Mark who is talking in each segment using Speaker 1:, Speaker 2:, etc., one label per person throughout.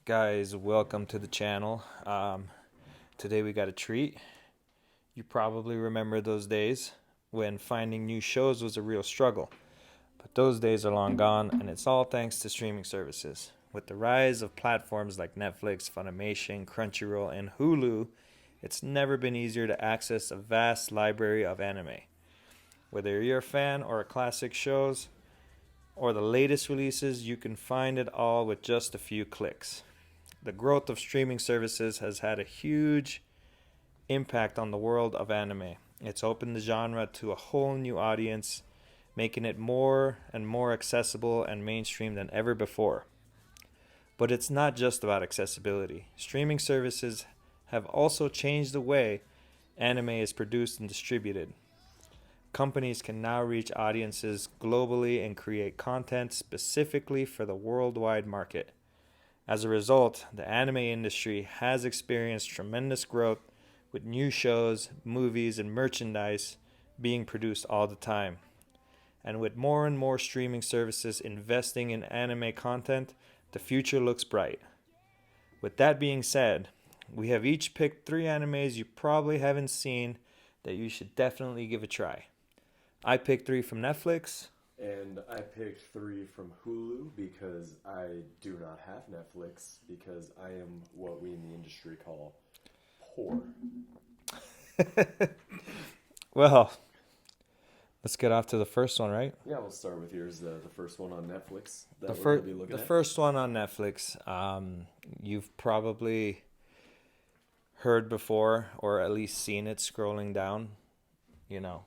Speaker 1: Guys, welcome to the channel. Today we got a treat. You probably remember those days when finding new shows was a real struggle. But those days are long gone, and it's all thanks to streaming services. With the rise of platforms like Netflix, Funimation, Crunchyroll, and Hulu, it's never been easier to access a vast library of anime. Whether you're a fan or a classic shows or the latest releases, you can find it all with just a few clicks. The growth of streaming services has had a huge impact on the world of anime. It's opened the genre to a whole new audience, making it more and more accessible and mainstream than ever before. But it's not just about accessibility. Streaming services have also changed the way anime is produced and distributed. Companies can now reach audiences globally and create content specifically for the worldwide market. As a result, the anime industry has experienced tremendous growth with new shows, movies, and merchandise being produced all the time. And with more and more streaming services investing in anime content, the future looks bright. With that being said, we have each picked 3 animes you probably haven't seen that you should definitely give a try. I picked 3 from Netflix.
Speaker 2: And I picked 3 from Hulu because I do not have Netflix because I am what we in the industry call poor.
Speaker 1: Well, let's get off to the first one, right?
Speaker 2: Yeah, we'll start with yours. The first one on Netflix that
Speaker 1: The,
Speaker 2: we're
Speaker 1: fir-
Speaker 2: going to be looking
Speaker 1: the
Speaker 2: at.
Speaker 1: first one on Netflix, you've probably heard before or at least seen it scrolling down, you know,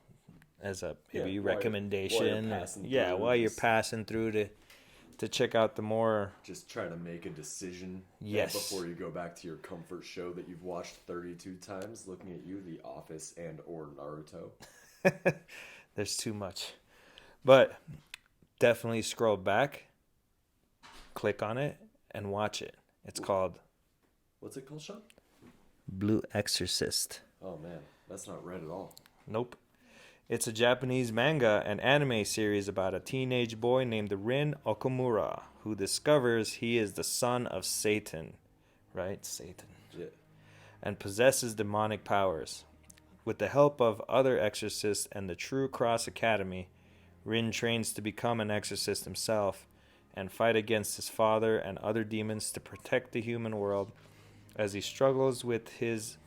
Speaker 1: as a maybe recommendation. While you're passing through to check out the more.
Speaker 2: Just try to make a decision.
Speaker 1: Yes.
Speaker 2: Before you go back to your comfort show that you've watched 32 times, looking at you, The Office and or Naruto.
Speaker 1: There's too much. But definitely scroll back, click on it, and watch it. It's called
Speaker 2: What's it called, Sean?
Speaker 1: Blue Exorcist.
Speaker 2: Oh man, that's not red at all.
Speaker 1: Nope. It's a Japanese manga and anime series about a teenage boy named Rin Okamura who discovers he is the son of Satan, right? Satan.
Speaker 2: Yeah.
Speaker 1: And possesses demonic powers. With the help of other exorcists and the True Cross Academy, Rin trains to become an exorcist himself and fight against his father and other demons to protect the human world as he struggles with his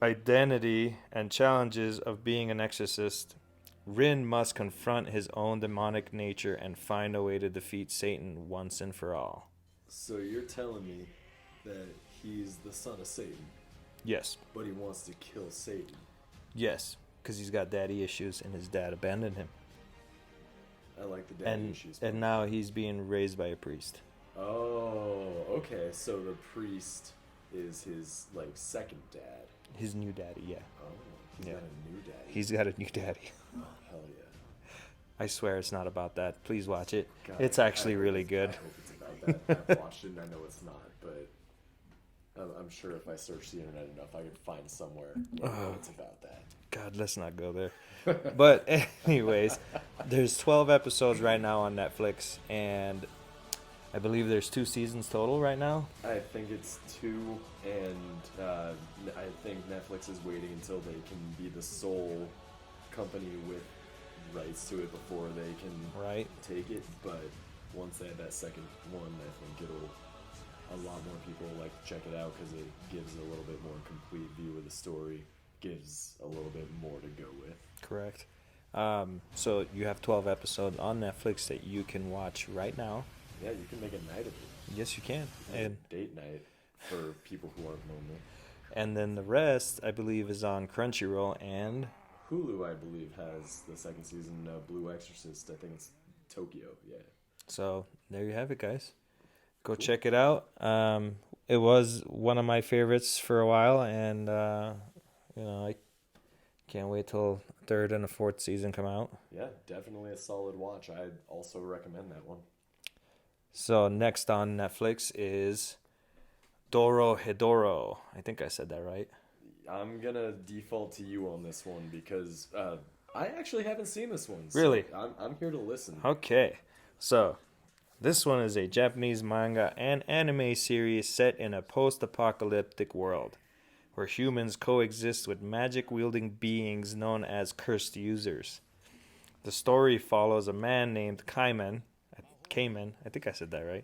Speaker 1: identity and challenges of being an exorcist. Rin must confront his own demonic nature and find a way to defeat Satan once and for all.
Speaker 2: So you're telling me that he's the son of Satan,
Speaker 1: Yes.
Speaker 2: but he wants to kill Satan.
Speaker 1: Yes. Because he's got daddy issues and his dad abandoned him.
Speaker 2: I like the daddy issues.
Speaker 1: And now he's being raised by a priest.
Speaker 2: Oh, okay. So the priest is his second dad.
Speaker 1: His new daddy, yeah.
Speaker 2: Oh, he's got a new daddy.
Speaker 1: He's got a new daddy.
Speaker 2: Oh, hell yeah.
Speaker 1: I swear it's not about that. Please watch it.
Speaker 2: God,
Speaker 1: it's actually really good.
Speaker 2: I hope it's about that. I've watched it and I know it's not, but I'm sure if I search the internet enough, I could find somewhere where I know it's about that.
Speaker 1: God, let's not go there. But anyways, there's 12 episodes right now on Netflix, and I believe there's 2 seasons total right now.
Speaker 2: I think it's 2, and I think Netflix is waiting until they can be the sole company with rights to it before they can take it. But once they have that second one, I think a lot more people check it out because it gives a little bit more complete view of the story, gives a little bit more to go with.
Speaker 1: Correct. So you have 12 episodes on Netflix that you can watch right now.
Speaker 2: Yeah, you can make a night of it.
Speaker 1: Yes, you can.
Speaker 2: And date night for people who aren't lonely.
Speaker 1: And then the rest, I believe, is on Crunchyroll and
Speaker 2: Hulu, I believe, has the second season of Blue Exorcist. I think it's Tokyo, yeah.
Speaker 1: So there you have it, guys. Go check it out. It was one of my favorites for a while, and I can't wait till 3rd and 4th season come out.
Speaker 2: Yeah, definitely a solid watch. I'd also recommend that one.
Speaker 1: So next on Netflix is Dorohedoro. I think I said that right.
Speaker 2: I'm gonna default to you on this one because I actually haven't seen this one. So
Speaker 1: Really?
Speaker 2: I'm here to listen.
Speaker 1: Okay. So This one is a Japanese manga and anime series set in a post-apocalyptic world where humans coexist with magic-wielding beings known as cursed users. The story follows a man named Kaiman, I think I said that right,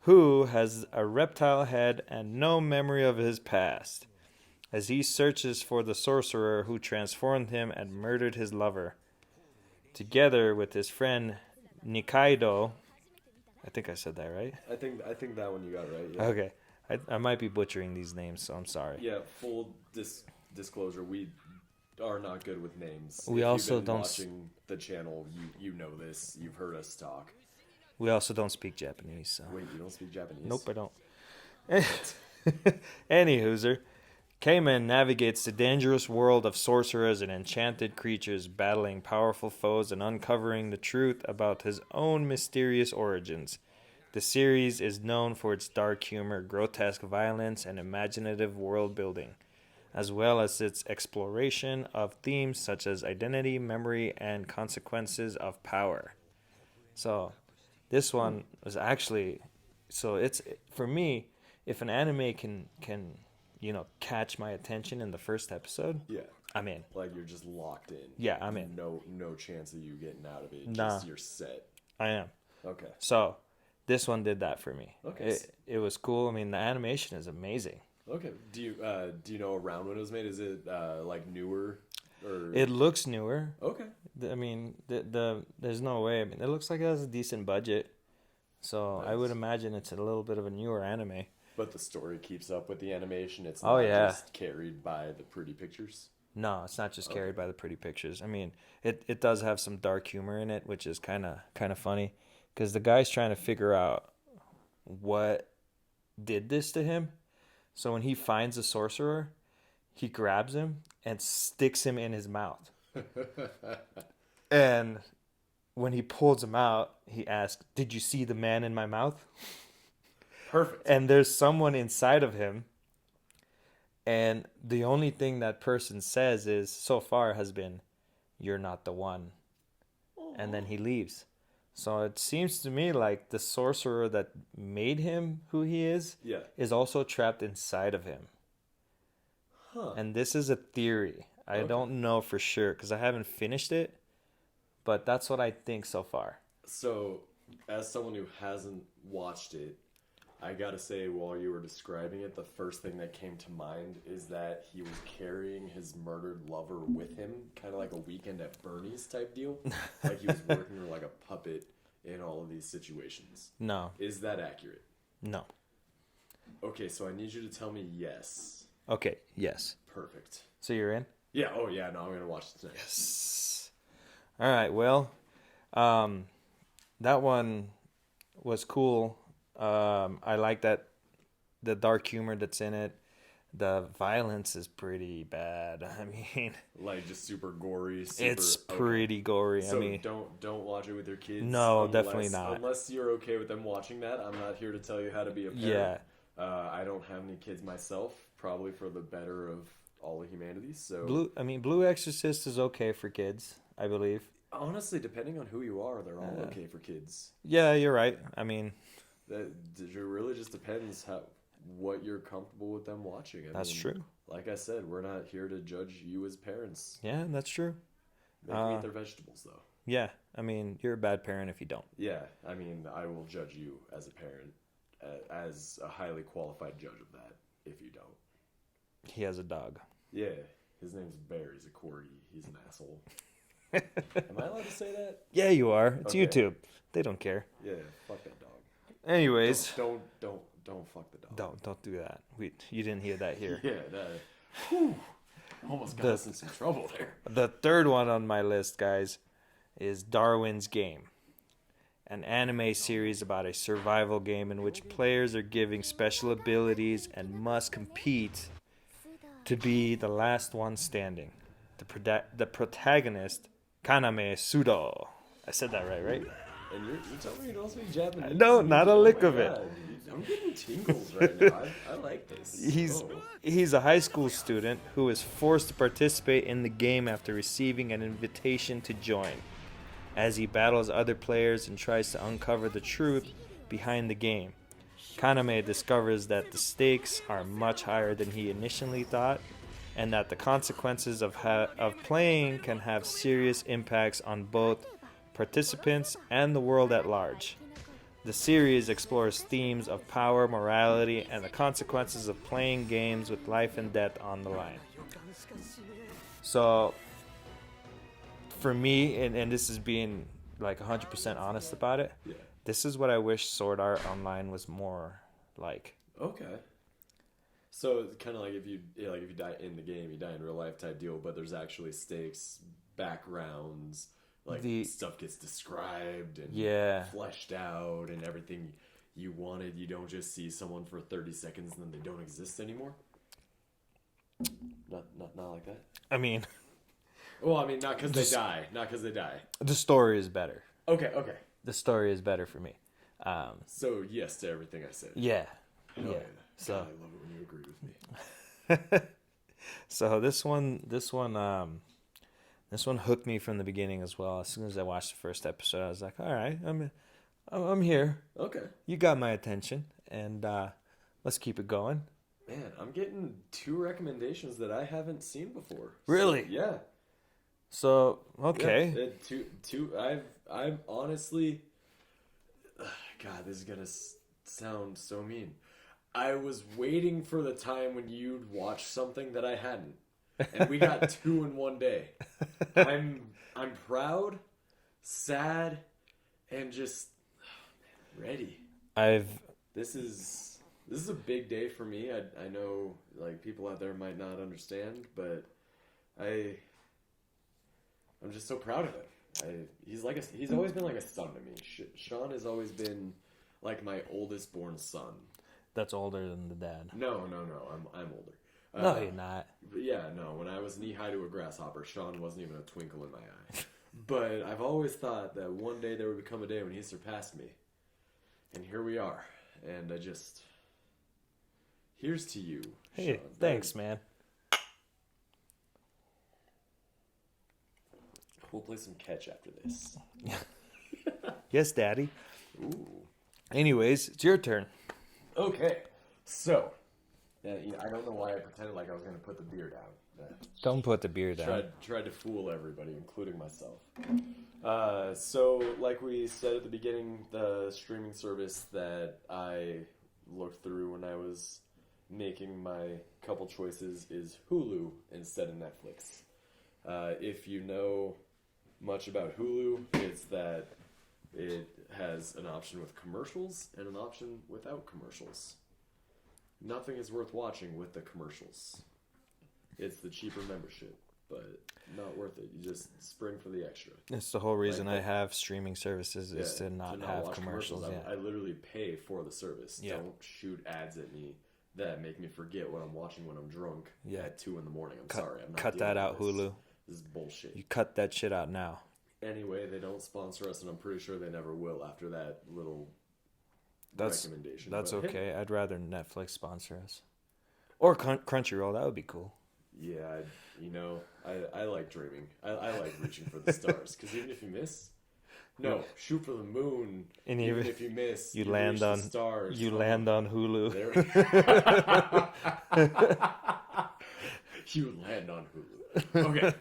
Speaker 1: who has a reptile head and no memory of his past, as he searches for the sorcerer who transformed him and murdered his lover. Together with his friend Nikaido, I think I said that right.
Speaker 2: I think that one you got right. Yeah.
Speaker 1: Okay, I might be butchering these names, so I'm sorry.
Speaker 2: Yeah, full disclosure, we are not good with names.
Speaker 1: We
Speaker 2: if
Speaker 1: also
Speaker 2: you've been
Speaker 1: don't
Speaker 2: watching the channel. You know this. You've heard us talk.
Speaker 1: We also don't speak Japanese, so.
Speaker 2: Wait, you don't speak Japanese?
Speaker 1: Nope, I don't. Anywhozer, Cayman navigates the dangerous world of sorcerers and enchanted creatures, battling powerful foes and uncovering the truth about his own mysterious origins. The series is known for its dark humor, grotesque violence, and imaginative world building, as well as its exploration of themes such as identity, memory, and consequences of power. So, this one was actually, so it's, for me, if an anime can catch my attention in the first episode,
Speaker 2: yeah,
Speaker 1: I'm in.
Speaker 2: Like you're just locked in.
Speaker 1: Yeah, I'm in.
Speaker 2: No chance of you getting out of it.
Speaker 1: Nah.
Speaker 2: Just you're set.
Speaker 1: I am.
Speaker 2: Okay.
Speaker 1: So, this one did that for me.
Speaker 2: Okay.
Speaker 1: It was cool. I mean, the animation is amazing.
Speaker 2: Okay. Do you know around when it was made? Is it like newer? Or...
Speaker 1: It looks newer.
Speaker 2: Okay.
Speaker 1: I mean, there's no way. I mean, it looks like it has a decent budget. So
Speaker 2: Nice.
Speaker 1: I would imagine it's a little bit of a newer anime.
Speaker 2: But the story keeps up with the animation. It's
Speaker 1: Oh,
Speaker 2: not
Speaker 1: yeah.
Speaker 2: just carried by the pretty pictures.
Speaker 1: No, it's not just carried by the pretty pictures. I mean, it does have some dark humor in it, which is kind of funny, because the guy's trying to figure out what did this to him. So when he finds the sorcerer, he grabs him and sticks him in his mouth. And when he pulls him out, he asks, "Did you see the man in my mouth?"
Speaker 2: Perfect.
Speaker 1: And there's someone inside of him. And the only thing that person says is, so far, has been, "You're not the one." And then he leaves. So it seems to me like the sorcerer that made him who he is also trapped inside of him.
Speaker 2: Huh.
Speaker 1: And this is a theory. I don't know for sure because I haven't finished it. But that's what I think so far.
Speaker 2: So, as someone who hasn't watched it, I gotta say, while you were describing it, the first thing that came to mind is that he was carrying his murdered lover with him, kind of like a Weekend at Bernie's type deal. Like he was working her like a puppet in all of these situations.
Speaker 1: No.
Speaker 2: Is that accurate?
Speaker 1: No.
Speaker 2: Okay, so I need you to tell me yes.
Speaker 1: Okay, yes.
Speaker 2: Perfect.
Speaker 1: So you're in?
Speaker 2: Yeah, oh yeah, no, I'm gonna watch it tonight.
Speaker 1: Yes. All right, well, that one was cool. I like that the dark humor that's in it. The violence is pretty bad. I mean,
Speaker 2: like just super gory.
Speaker 1: It's pretty gory.
Speaker 2: So
Speaker 1: I mean,
Speaker 2: don't watch it with your kids.
Speaker 1: No, definitely not.
Speaker 2: Unless you're okay with them watching that. I'm not here to tell you how to be a parent.
Speaker 1: Yeah.
Speaker 2: I don't have any kids myself. Probably for the better of all of humanity. So
Speaker 1: Blue Exorcist is okay for kids, I believe.
Speaker 2: Honestly, depending on who you are, they're all okay for kids.
Speaker 1: Yeah, you're right. I mean,
Speaker 2: it really just depends what you're comfortable with them watching. I
Speaker 1: mean, true.
Speaker 2: Like I said, we're not here to judge you as parents.
Speaker 1: Yeah, that's true.
Speaker 2: They can eat their vegetables, though.
Speaker 1: Yeah, I mean, you're a bad parent if you don't.
Speaker 2: Yeah, I mean, I will judge you as a parent, as a highly qualified judge of that, if you don't.
Speaker 1: He has a dog.
Speaker 2: Yeah, his name's Bear. He's a corgi. He's an asshole. Am I allowed to say that?
Speaker 1: Yeah, you are. It's
Speaker 2: okay.
Speaker 1: YouTube. They don't care.
Speaker 2: Yeah, fuck that dog.
Speaker 1: Anyways,
Speaker 2: don't fuck the dog.
Speaker 1: Don't do that. You didn't hear that here.
Speaker 2: Yeah, that almost got us in some trouble there.
Speaker 1: The third one on my list, guys, is Darwin's Game, an anime series about a survival game in which players are given special abilities and must compete to be the last one standing. The protagonist, Kaname Sudo. I said that right?
Speaker 2: And you're telling me you don't speak Japanese?
Speaker 1: No, not a lick of it.
Speaker 2: I'm getting tingles right now. I like this.
Speaker 1: He's a high school student who is forced to participate in the game after receiving an invitation to join. as he battles other players and tries to uncover the truth behind the game. Kaname discovers that the stakes are much higher than he initially thought, and that the consequences of playing can have serious impacts on both participants and the world at large. The series explores themes of power, morality, and the consequences of playing games with life and death on the line. So, for me, and this is being like 100% honest about it,
Speaker 2: Yeah.
Speaker 1: this is what I wish Sword Art Online was more like.
Speaker 2: Okay. So it's kind of like if you die in the game, you die in real life type deal, but there's actually stakes, backgrounds, like stuff gets described and fleshed out, and everything you wanted. You don't just see someone for 30 seconds and then they don't exist anymore. Not like that.
Speaker 1: I mean,
Speaker 2: well, I mean, not because they die. Not because they die.
Speaker 1: The story is better.
Speaker 2: Okay.
Speaker 1: The story is better for me.
Speaker 2: So yes to everything I said.
Speaker 1: Yeah.
Speaker 2: Hell yeah.
Speaker 1: So
Speaker 2: God, I love it when you agree with me.
Speaker 1: So this one hooked me from the beginning as well. As soon as I watched the first episode, I was like, all right, I'm here.
Speaker 2: Okay. You
Speaker 1: got my attention, and let's keep it going.
Speaker 2: Man, I'm getting 2 recommendations that I haven't seen before.
Speaker 1: Really?
Speaker 2: So, yeah.
Speaker 1: So okay.
Speaker 2: Yeah, two. I'm honestly. God, this is gonna sound so mean. I was waiting for the time when you'd watch something that I hadn't, and we got 2 in one day. I'm proud, sad, and just ready. This is a big day for me. I know like people out there might not understand, but I'm just so proud of him. He's always been like a son to me. Sean has always been like my oldest born son.
Speaker 1: That's older than the dad.
Speaker 2: No. I'm older.
Speaker 1: No, you're not.
Speaker 2: Yeah, no. When I was knee high to a grasshopper, Sean wasn't even a twinkle in my eye. But I've always thought that one day there would become a day when he surpassed me, and here we are. And here's to you.
Speaker 1: Hey,
Speaker 2: Sean.
Speaker 1: thanks, man.
Speaker 2: We'll play some catch after this.
Speaker 1: Yes, Daddy.
Speaker 2: Ooh.
Speaker 1: Anyways, it's your turn.
Speaker 2: Okay. So, I don't know why I pretended like I was going to put the beer down.
Speaker 1: Don't put the beer down.
Speaker 2: Tried to fool everybody, including myself. So, like we said at the beginning, the streaming service that I looked through when I was making my couple choices is Hulu instead of Netflix. If you know much about Hulu, it's that it has an option with commercials and an option without commercials. Nothing is worth watching with the commercials. It's the cheaper membership, but not worth it. You just spring for the extra.
Speaker 1: It's the whole reason I have streaming services is to not have commercials.
Speaker 2: I literally pay for the service.
Speaker 1: Yeah.
Speaker 2: Don't shoot ads at me that make me forget what I'm watching when I'm drunk at 2 in the morning. I'm sorry. I'm not
Speaker 1: cut that out, Hulu.
Speaker 2: This is bullshit.
Speaker 1: You cut that shit out now.
Speaker 2: Anyway, they don't sponsor us, and I'm pretty sure they never will after that little recommendation.
Speaker 1: That's okay. Hey. I'd rather Netflix sponsor us. Or Crunchyroll. That would be cool.
Speaker 2: Yeah, I like dreaming. I like reaching for the stars. Because even if you miss... No, shoot for the moon. And even if you miss,
Speaker 1: you land on
Speaker 2: the stars.
Speaker 1: You land on Hulu.
Speaker 2: You land on Hulu. Okay.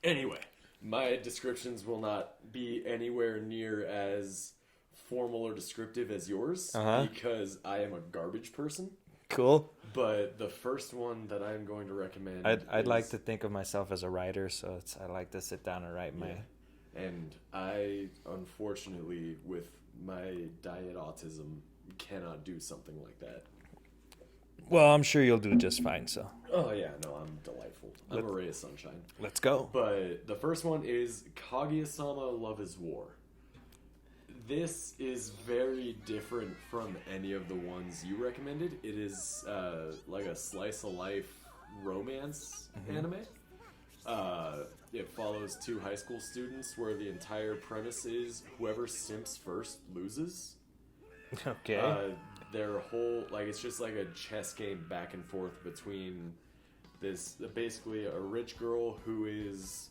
Speaker 2: Anyway, my descriptions will not be anywhere near as formal or descriptive as yours because I am a garbage person.
Speaker 1: Cool.
Speaker 2: But the first one that I'm going to recommend
Speaker 1: I'd like to think of myself as a writer, so I like to sit down and write my...
Speaker 2: And I, unfortunately, with my diet autism, cannot do something like that.
Speaker 1: Well, I'm sure you'll do just fine, so...
Speaker 2: Oh, yeah, no, I'm delightful. I'm a ray of sunshine.
Speaker 1: Let's go.
Speaker 2: But the first one is Kaguya-sama Love is War. This is very different from any of the ones you recommended. It is like a slice-of-life romance anime. It follows 2 high school students where the entire premise is whoever simps first loses.
Speaker 1: Okay.
Speaker 2: Their whole, it's just like a chess game back and forth between this basically a rich girl who is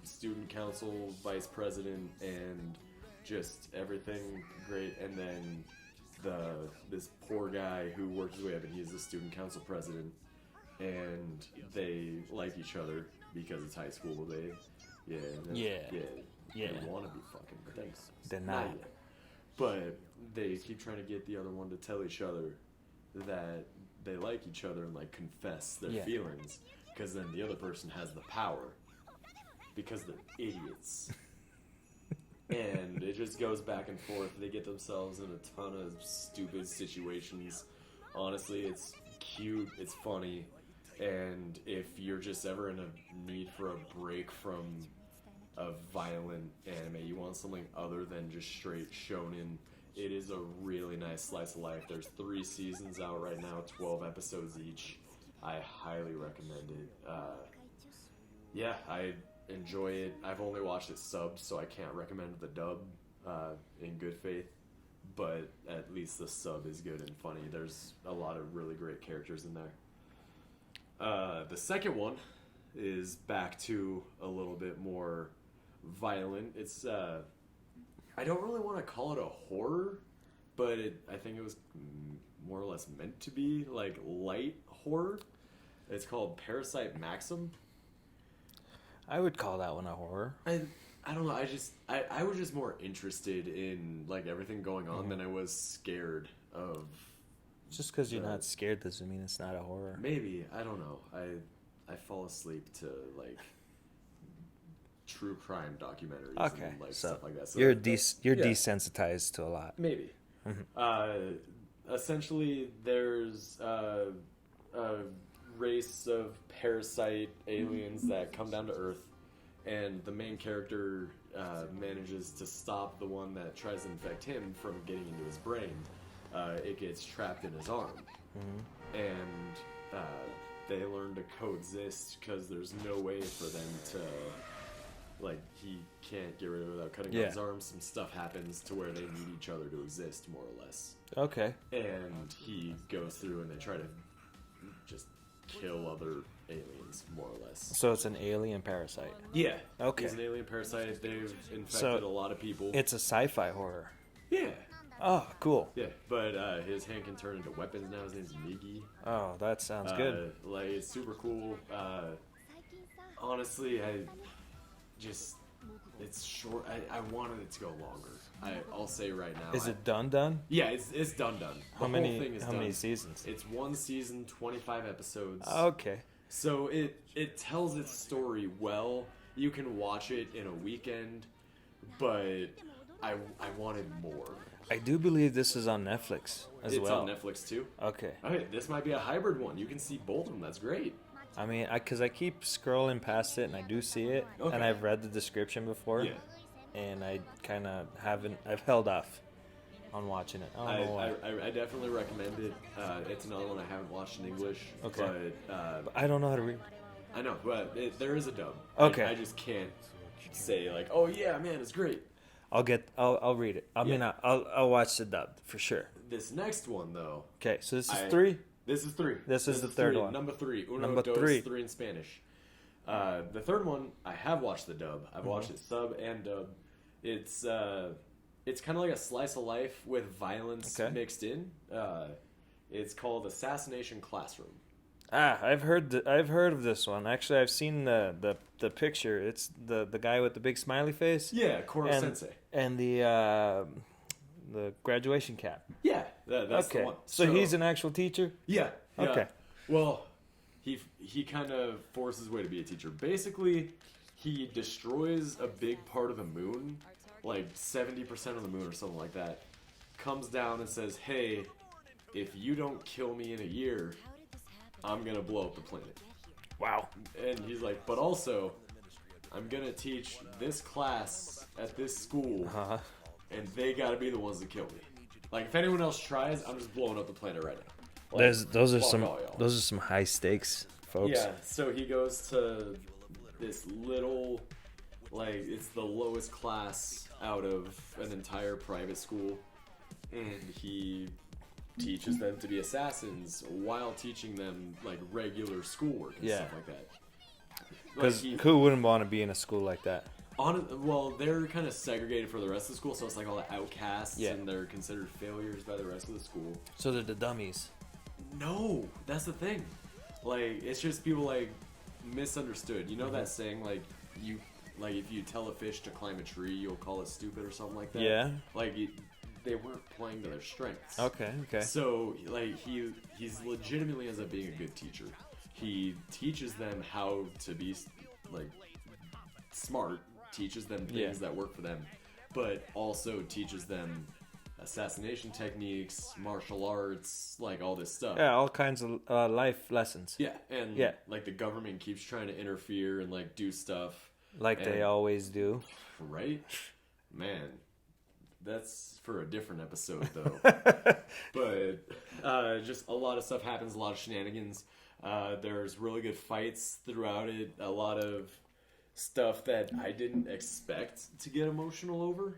Speaker 2: student council vice president and just everything great, and then this poor guy who works his way up and he's the student council president, and they like each other because it's high school. They want to be fucking, but
Speaker 1: they're not
Speaker 2: yet. But they keep trying to get the other one to tell each other that they like each other and like confess their feelings, because then the other person has the power because they're idiots. And it just goes back and forth. They get themselves in a ton of stupid situations. Honestly, it's cute, it's funny, and if you're just ever in a need for a break from a violent anime, you want something other than just straight shonen, it is a really nice slice of life. There's 3 seasons out right now, 12 episodes each. I highly recommend it. I enjoy it. I've only watched it subbed, so I can't recommend the dub in good faith, but at least the sub is good and funny. There's a lot of really great characters in there. The second one is back to a little bit more violent. It's I don't really want to call it a horror, but I think it was more or less meant to be like light horror. It's called Parasite Maxim.
Speaker 1: I would call that one a horror.
Speaker 2: I don't know. I was just more interested in like everything going on than I was scared of.
Speaker 1: Just because you're not scared doesn't mean it's not a horror.
Speaker 2: Maybe, I don't know. I fall asleep to like true crime documentaries and like stuff like that. So
Speaker 1: you're desensitized to a lot.
Speaker 2: Maybe. Essentially, there's a race of parasite aliens that come down to Earth, and the main character manages to stop the one that tries to infect him from getting into his brain. It gets trapped in his arm, and they learn to coexist because there's no way for them to, like, he can't get rid of it without cutting off his arm. Some stuff happens to where they need each other to exist, more or less.
Speaker 1: Okay.
Speaker 2: And he goes through and they try to just kill other aliens, more or less.
Speaker 1: So it's an alien parasite.
Speaker 2: Yeah.
Speaker 1: Okay.
Speaker 2: He's an alien parasite. They've infected a lot of people.
Speaker 1: It's a sci-fi horror.
Speaker 2: Yeah.
Speaker 1: Oh, cool.
Speaker 2: Yeah, but his hand can turn into weapons now. His name's Miggy.
Speaker 1: Oh, that sounds good.
Speaker 2: Like, it's super cool. Honestly, it's short. I wanted it to go longer. I'll say right now.
Speaker 1: Is it done?
Speaker 2: Yeah, it's done.
Speaker 1: How many seasons?
Speaker 2: It's 1 season, 25 episodes.
Speaker 1: Okay.
Speaker 2: So it tells its story well. You can watch it in a weekend, but I wanted more.
Speaker 1: I do believe this is on Netflix as well.
Speaker 2: It's on Netflix too?
Speaker 1: Okay.
Speaker 2: Okay, this might be a hybrid one. You can see both of them. That's great.
Speaker 1: I mean, because I keep scrolling past it and I do see it, and I've read the description before, and I kind of I've held off on watching it. I don't know why.
Speaker 2: I definitely recommend it. It's another one I haven't watched in English.
Speaker 1: Okay.
Speaker 2: But
Speaker 1: I don't know how to read.
Speaker 2: I know, but there is a dub.
Speaker 1: Okay.
Speaker 2: I just can't say like, oh yeah, man, it's great.
Speaker 1: I'll read it. I'll watch the dub for sure.
Speaker 2: This next one though.
Speaker 1: Okay, so this is 3.
Speaker 2: This is 3.
Speaker 1: This is the third one.
Speaker 2: Number 3.
Speaker 1: Number
Speaker 2: dos,
Speaker 1: 3.
Speaker 2: 3 in Spanish. The third one, I have watched the dub. I've watched it sub and dub. It's kind of like a slice of life with violence mixed in. It's called Assassination Classroom.
Speaker 1: I've heard of this one. Actually, I've seen the picture. It's the guy with the big smiley face.
Speaker 2: Yeah, Koro Sensei.
Speaker 1: And the graduation cap.
Speaker 2: Yeah, that's the one.
Speaker 1: So he's an actual teacher?
Speaker 2: Yeah.
Speaker 1: Okay.
Speaker 2: Well, he kind of forces his way to be a teacher. Basically, he destroys a big part of the moon, like 70% of the moon or something like that. Comes down and says, "Hey, if you don't kill me in a year, I'm gonna blow up the planet."
Speaker 1: Wow.
Speaker 2: And he's like, "But also, I'm gonna teach this class at this school, and they gotta be the ones that kill me. Like, if anyone else tries, I'm just blowing up the planet right now." Like,
Speaker 1: those are some high stakes, folks.
Speaker 2: Yeah. So he goes to this little, like, it's the lowest class out of an entire private school, and he teaches them to be assassins while teaching them like regular schoolwork and stuff like that.
Speaker 1: Because who wouldn't want to be in a school like that?
Speaker 2: Well, they're kind of segregated for the rest of the school, so it's like all the outcasts, and they're considered failures by the rest of the school.
Speaker 1: So they're the dummies.
Speaker 2: No, that's the thing. Like, it's just people like misunderstood. You know that saying, like if you tell a fish to climb a tree, you'll call it stupid or something like that.
Speaker 1: Yeah.
Speaker 2: Like they weren't playing to their strengths.
Speaker 1: Okay.
Speaker 2: So like he's legitimately ends up being a good teacher. He teaches them how to be like smart. Teaches them things that work for them, but also teaches them assassination techniques, martial arts, like all this stuff.
Speaker 1: Yeah, all kinds of life lessons.
Speaker 2: Yeah, and like the government keeps trying to interfere and like do stuff.
Speaker 1: Like they always do.
Speaker 2: Right? Man, that's for a different episode though. But just a lot of stuff happens, a lot of shenanigans. There's really good fights throughout it, a lot of stuff that I didn't expect to get emotional over,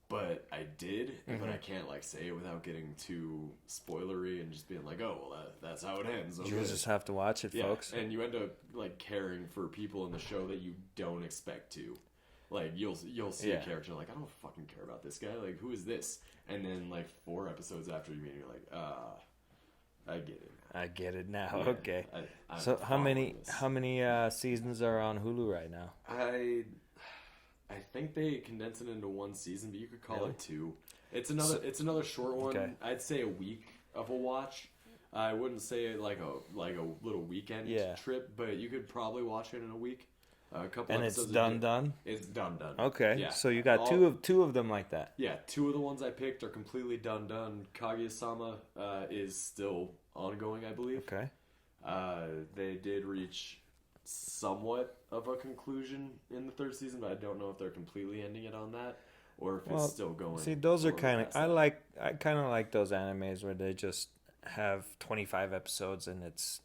Speaker 2: but I did. But I can't like say it without getting too spoilery and just being like, oh well, that's how it ends. Okay.
Speaker 1: You just have to watch it, folks.
Speaker 2: And you end up like caring for people in the show that you don't expect to. Like you'll see a character like, I don't fucking care about this guy. Like, who is this? And then like 4 episodes after you meet, you're like, I get it.
Speaker 1: I get it now.
Speaker 2: Yeah,
Speaker 1: Okay.
Speaker 2: I'm
Speaker 1: So how many seasons are on Hulu right now?
Speaker 2: I think they condense it into 1 season, but you could call it 2. It's another short one.
Speaker 1: Okay.
Speaker 2: I'd say a week of a watch. I wouldn't say it like a little weekend trip, but you could probably watch it in a week. A couple
Speaker 1: and
Speaker 2: episodes.
Speaker 1: It's done.
Speaker 2: It's done.
Speaker 1: Okay.
Speaker 2: Yeah.
Speaker 1: So you got two of them like that.
Speaker 2: Yeah, 2 of the ones I picked are completely done. Kaguya-sama is still ongoing, I believe.
Speaker 1: Okay.
Speaker 2: They did reach somewhat of a conclusion in the 3rd season, but I don't know if they're completely ending it on that or if it's still going.
Speaker 1: See, those are kind of I kind of like those animes where they just have 25 episodes and it's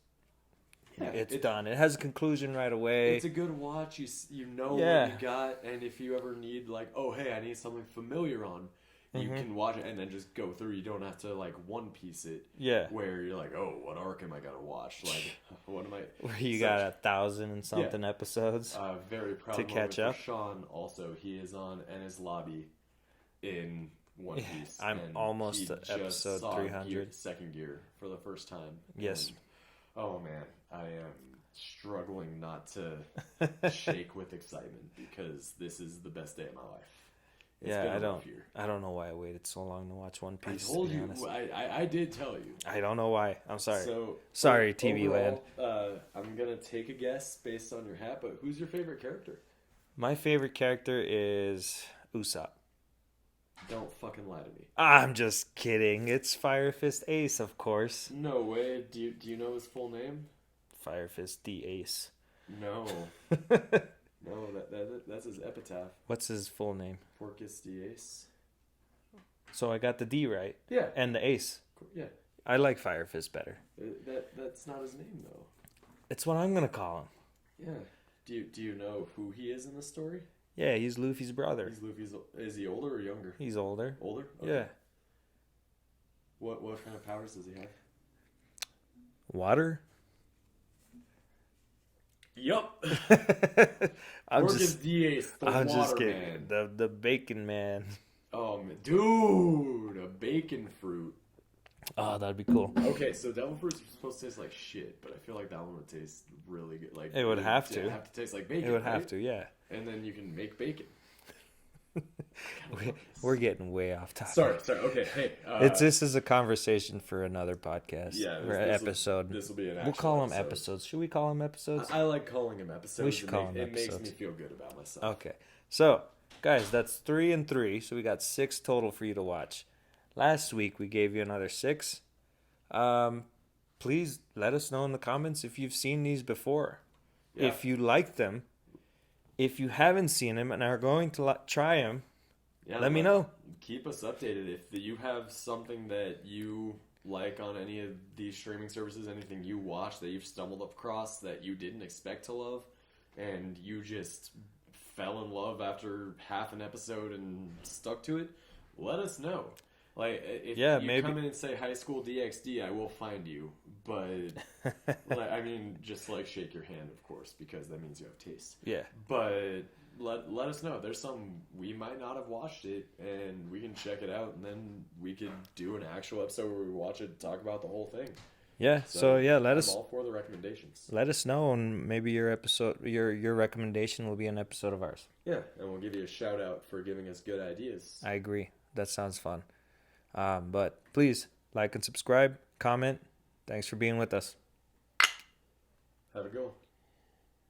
Speaker 1: done. It has a conclusion right away.
Speaker 2: It's a good watch. You know what you got, and if you ever need like, oh hey, I need something familiar on, you can watch it and then just go through. You don't have to like One Piece it.
Speaker 1: Yeah.
Speaker 2: Where you're like, oh, what arc am I gonna watch? Like, what am I?
Speaker 1: Where you got 1,000 and something episodes.
Speaker 2: Very proud
Speaker 1: to catch up.
Speaker 2: Sean also, he is on Enies Lobby in One Piece.
Speaker 1: I'm almost at episode 300.
Speaker 2: Second gear for the first time.
Speaker 1: Yes.
Speaker 2: And, oh man, I am struggling not to shake with excitement because this is the best day of my life. It's been a rough year.
Speaker 1: I don't know why I waited so long to watch One Piece.
Speaker 2: I told you. I did tell you.
Speaker 1: I don't know why. I'm sorry.
Speaker 2: So,
Speaker 1: sorry, TV
Speaker 2: overall,
Speaker 1: land.
Speaker 2: I'm gonna take a guess based on your hat, but who's your favorite character?
Speaker 1: My favorite character is Usopp.
Speaker 2: Don't fucking lie to me.
Speaker 1: I'm just kidding. It's Fire Fist Ace, of course.
Speaker 2: No way. Do you know his full name?
Speaker 1: Fire Fist the Ace.
Speaker 2: No. No, that's his epitaph.
Speaker 1: What's his full name?
Speaker 2: Porcus the Ace.
Speaker 1: So I got the D right.
Speaker 2: Yeah.
Speaker 1: And the Ace.
Speaker 2: Yeah.
Speaker 1: I like Fire Fist better.
Speaker 2: That's not his name though.
Speaker 1: It's what I'm gonna call him.
Speaker 2: Yeah. Do you know who he is in the story?
Speaker 1: Yeah, he's Luffy's brother.
Speaker 2: Is he older or younger?
Speaker 1: He's older.
Speaker 2: Older? Okay.
Speaker 1: Yeah.
Speaker 2: What kind of powers does he have?
Speaker 1: Water?
Speaker 2: Yup.
Speaker 1: I'm
Speaker 2: just
Speaker 1: kidding.
Speaker 2: Man.
Speaker 1: The bacon man.
Speaker 2: Oh, man. Dude, a bacon fruit.
Speaker 1: Oh, that'd be cool.
Speaker 2: Okay, so devil fruits are supposed to taste like shit, but I feel like that one would taste really good. Like
Speaker 1: it would have to.
Speaker 2: It would have to taste like bacon.
Speaker 1: It would have to, yeah.
Speaker 2: And then you can make bacon.
Speaker 1: We're getting way off topic.
Speaker 2: Sorry. Okay, hey.
Speaker 1: This is a conversation for another podcast.
Speaker 2: Yeah,
Speaker 1: episode.
Speaker 2: This will be an.
Speaker 1: We'll call them episodes. Should we call them episodes?
Speaker 2: I like calling them episodes.
Speaker 1: We should call them
Speaker 2: episodes. It makes me feel good about myself.
Speaker 1: Okay, so guys, that's 3 and 3. So we got 6 total for you to watch. Last week we gave you another 6. Please let us know in the comments if you've seen these before. Yeah. If you like them. If you haven't seen them and are going to try them, let me know.
Speaker 2: Keep us updated. If you have something that you like on any of these streaming services, anything you watch that you've stumbled across that you didn't expect to love, and you just fell in love after half an episode and stuck to it, let us know. Like, if
Speaker 1: Yeah,
Speaker 2: you
Speaker 1: maybe.
Speaker 2: come in and say High School DxD, I will find you. But, like, I mean, just, like, shake your hand, of course, because that means you have taste.
Speaker 1: Yeah.
Speaker 2: But let us know. There's some, we might not have watched it, and we can check it out, and then we could do an actual episode where we watch it and talk about the whole thing.
Speaker 1: Yeah. So yeah,
Speaker 2: I'm all for the recommendations.
Speaker 1: Let us know, and maybe your recommendation will be an episode of ours.
Speaker 2: Yeah, and we'll give you a shout out for giving us good ideas.
Speaker 1: I agree. That sounds fun. But please like and subscribe, comment. Thanks for being with us.
Speaker 2: Have a good one.